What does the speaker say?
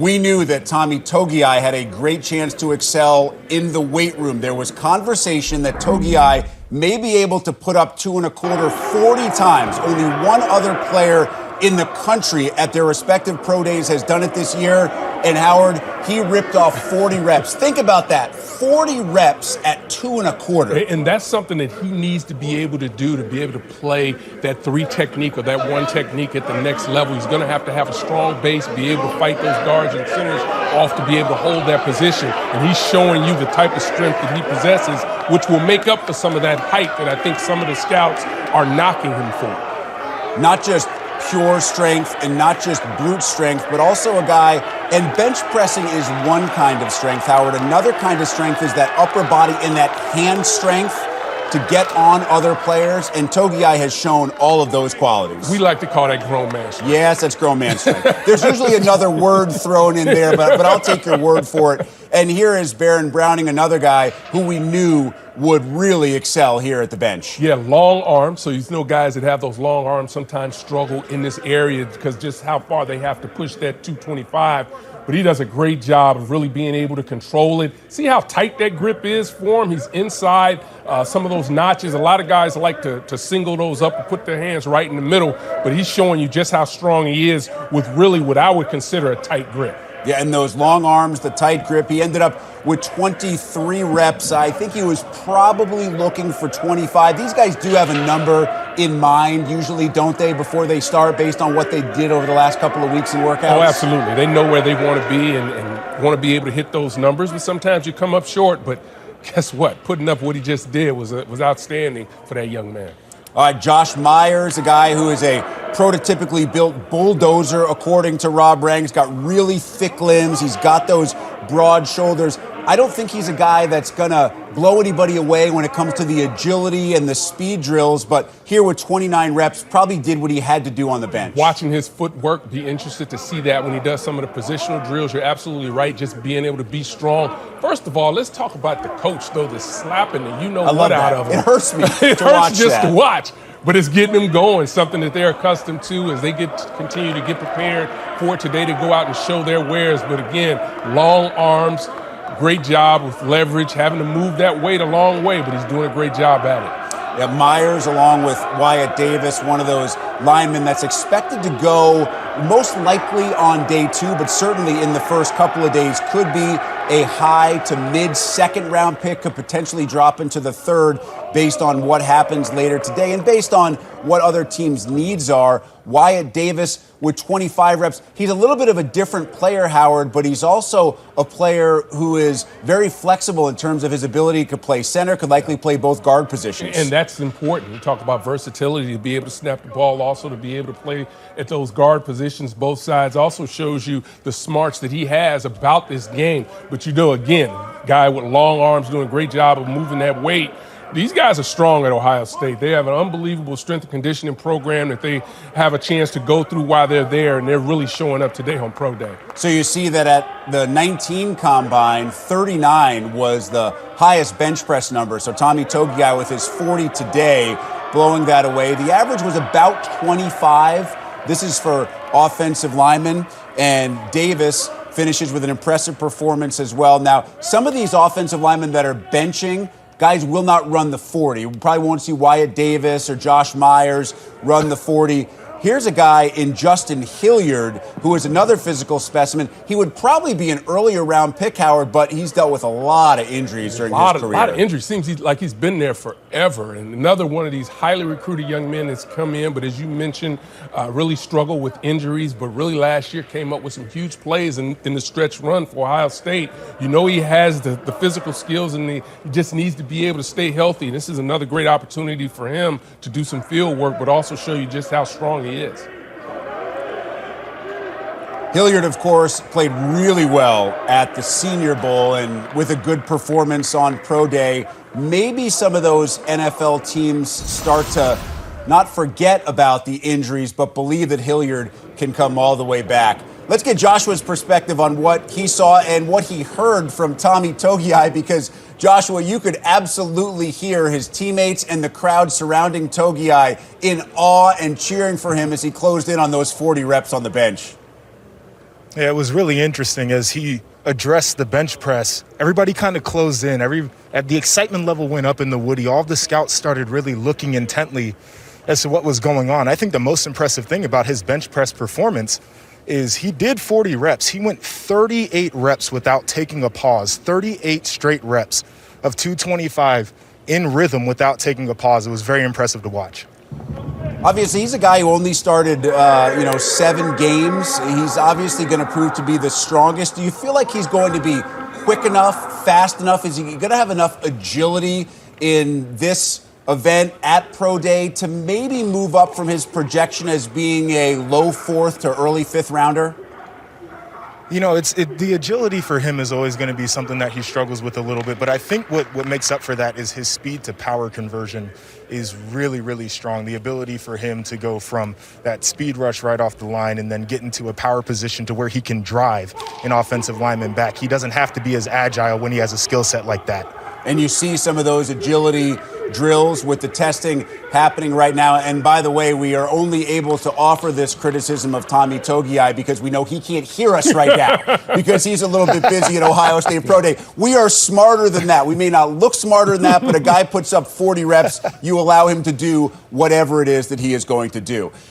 We knew that Tommy Togiai had a great chance to excel in the weight room. There was conversation that Togiai may be able to put up 2.25 40 times. Only one other player in the country at their respective pro days has done it this year. And Howard, he ripped off 40 reps. Think about that. 40 reps at 2.25. And that's something that he needs to be able to do, to be able to play that 3 technique or that 1 technique at the next level. He's going to have a strong base, be able to fight those guards and centers off to be able to hold that position. And he's showing you the type of strength that he possesses, which will make up for some of that height that I think some of the scouts are knocking him for. Not just pure strength and not just brute strength, but also a guy, and bench pressing is one kind of strength, Howard. Another kind of strength is that upper body and that hand strength to get on other players, and Togiai has shown all of those qualities. We like to call that grown man strength. Yes, that's grown man strength. There's usually another word thrown in there, but I'll take your word for it. And here is Baron Browning, another guy who we knew would really excel here at the bench. Yeah, long arms. So you know guys that have those long arms sometimes struggle in this area because just how far they have to push that 225. But he does a great job of really being able to control it. See how tight that grip is for him? He's inside some of those notches. A lot of guys like to single those up and put their hands right in the middle, but he's showing you just how strong he is with really what I would consider a tight grip. Yeah, and those long arms, the tight grip. He ended up with 23 reps. I think he was probably looking for 25. These guys do have a number in mind, usually, don't they, before they start, based on what they did over the last couple of weeks in workouts? Oh, absolutely. They know where they want to be and want to be able to hit those numbers, but sometimes you come up short. But guess what? Putting up what he just did was outstanding for that young man. All right, Josh Meyers, a guy who is a prototypically built bulldozer, according to Rob Rang. He's got really thick limbs. He's got those broad shoulders. I don't think he's a guy that's going to blow anybody away when it comes to the agility and the speed drills, but here with 29 reps, probably did what he had to do on the bench. Watching his footwork, be interested to see that when he does some of the positional drills. You're absolutely right, just being able to be strong. First of all, let's talk about the coach, though, the slapping the you-know-what out of him. It hurts me It to hurts watch just that. to watch, but it's getting them going, something that they're accustomed to as they continue to get prepared for today to go out and show their wares. But again, long arms, great job with leverage, having to move that weight a long way, but he's doing a great job at it. Yeah, Meyers, along with Wyatt Davis, one of those linemen that's expected to go most likely on day 2, but certainly in the first couple of days could be a high to mid-second round pick, could potentially drop into the 3rd based on what happens later today and based on what other teams' needs are. Wyatt Davis with 25 reps. He's a little bit of a different player, Howard, but he's also a player who is very flexible in terms of his ability to play center, could likely play both guard positions. And that's important. We talk about versatility, to be able to snap the ball, also to be able to play at those guard positions, both sides. Also shows you the smarts that he has about this game. But you know, again, guy with long arms doing a great job of moving that weight. These guys are strong at Ohio State. They have an unbelievable strength and conditioning program that they have a chance to go through while they're there, and they're really showing up today on Pro Day. So you see that at the 19 combine, 39 was the highest bench press number. So Tommy Togiai with his 40 today, blowing that away. The average was about 25. This is for offensive linemen, and Davis finishes with an impressive performance as well. Now, some of these offensive linemen that are benching, guys will not run the 40. We probably won't see Wyatt Davis or Josh Meyers run the 40. Here's a guy in Justin Hilliard, who is another physical specimen. He would probably be an earlier round pick, Howard, but he's dealt with a lot of injuries during his career. A lot of injuries. Seems like he's been there forever. And another one of these highly recruited young men that's come in, but as you mentioned, really struggled with injuries, but really last year came up with some huge plays in the stretch run for Ohio State. You know he has the physical skills, and he just needs to be able to stay healthy. This is another great opportunity for him to do some field work, but also show you just how strong he is. Hilliard, of course, played really well at the Senior Bowl and with a good performance on Pro Day. Maybe some of those NFL teams start to not forget about the injuries, but believe that Hilliard can come all the way back. Let's get Joshua's perspective on what he saw and what he heard from Tommy Togiai, because, Joshua, you could absolutely hear his teammates and the crowd surrounding Togiai in awe and cheering for him as he closed in on those 40 reps on the bench. Yeah, it was really interesting as he addressed the bench press. Everybody kind of closed in. The excitement level went up in the Woody. All the scouts started really looking intently as to what was going on. I think the most impressive thing about his bench press performance is he did 40 reps. He went 38 reps without taking a pause, 38 straight reps of 225 in rhythm without taking a pause. It was very impressive to watch. Obviously, he's a guy who only started, 7 games. He's obviously going to prove to be the strongest. Do you feel like he's going to be quick enough, fast enough? Is he going to have enough agility in this event at Pro Day to maybe move up from his projection as being a low 4th to early 5th rounder? The agility for him is always going to be something that he struggles with a little bit. But I think what makes up for that is his speed to power conversion is really, really strong. The ability for him to go from that speed rush right off the line and then get into a power position to where he can drive an offensive lineman back. He doesn't have to be as agile when he has a skill set like that. And you see some of those agility drills with the testing happening right now. And by the way, we are only able to offer this criticism of Tommy Togiai because we know he can't hear us right now because he's a little bit busy at Ohio State Pro Day. We are smarter than that. We may not look smarter than that, but a guy puts up 40 reps, you allow him to do whatever it is that he is going to do.